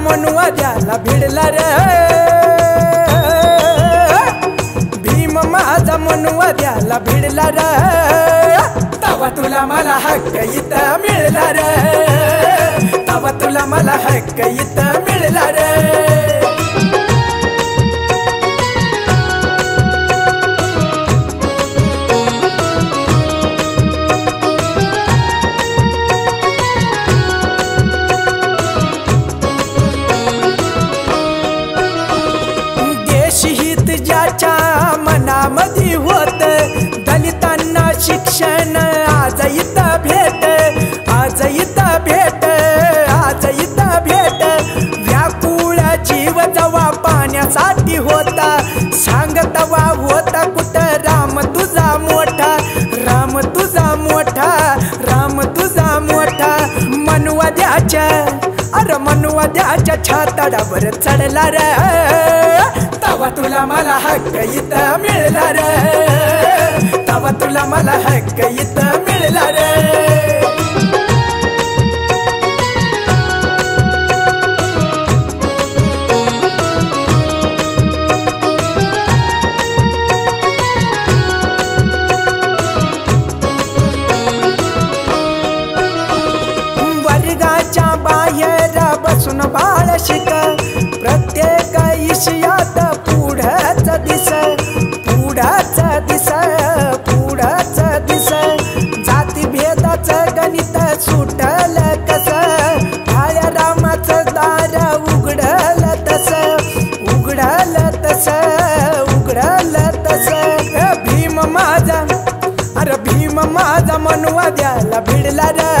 मनुवाद्याला भिडला रे, भीम माझा मनुवाद्याला भिडला रे, तवा तुला मला हक्क इथं मिळला रे, तवा तुला मला हक्क इथं मिळला रे। ज्याच्या मनामध्ये होत दलितांना शिक्षण आज इथं भेट, आज इथं भेट, आज इथं भेट, व्याकुळ जीव जवा पाण्यासाठी होता, सांग तवा होता कुठं राम तुझा मोठा, राम तुझा मोठा, राम तुझा मोठा, मनुवाद्याच्या अरे मनुवाद्याच्या छाताडावर चढला रे, तवा तुला मला हक्क इथं मिळला रे, तवा तुला मला हक्क इथं मिळला रे। वर्गाच्या बाहेर बसून बाळ शिक, प्रत्येक विषयात पुढंच दिस, पुढंच दिस, पुढंच दिस, जाती भेदाचं गणित सुटल कस, काळ्या रामाचं दार उघडल तस, उघडल तस, उघडल तस, भीम माझा अरे भीम माझा मनुवाद्याला भिडला रे,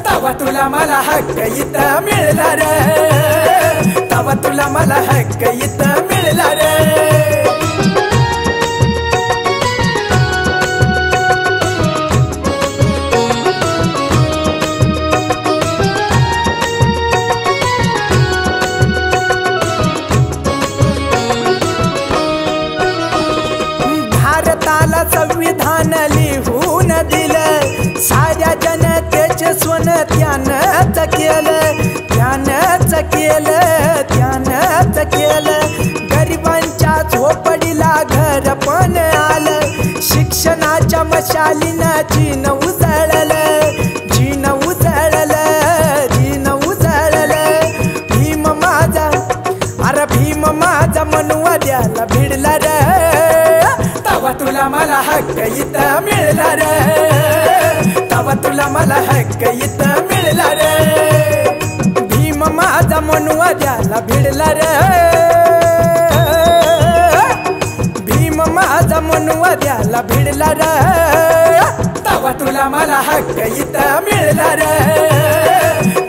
तवा तुला मला हक्क इथं मिळला रे, तवा तुला मला हक्क इथं मिळला रे। भारताला संविधान लिहून दिलं, साऱ्या जनतेचे सोन त्यानंच केलं, त्यानंच केलं, त्यानंच केलं, गरिबांच्या झोपडीला घर पण आलं, शिक्षणाच्या मशालीनं जीन उजळलं, जीन उजळलं, जीन उजळलं, भीम माझा अरे भीम माझा मनुवाद्याला भिडला रे, तवा तुला मला हक्क इथं मिळला रे, तवा तुला मला हक्क इथं मिळला रे, भीम माझा मनुवाद्याला भिडला रे, भीम माझा मनुवाद्याला भिडला रे, तवा तुला मला हक्क इथं मिळला रे,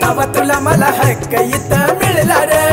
तवा तुला मला हक्क इथं मिळला रे।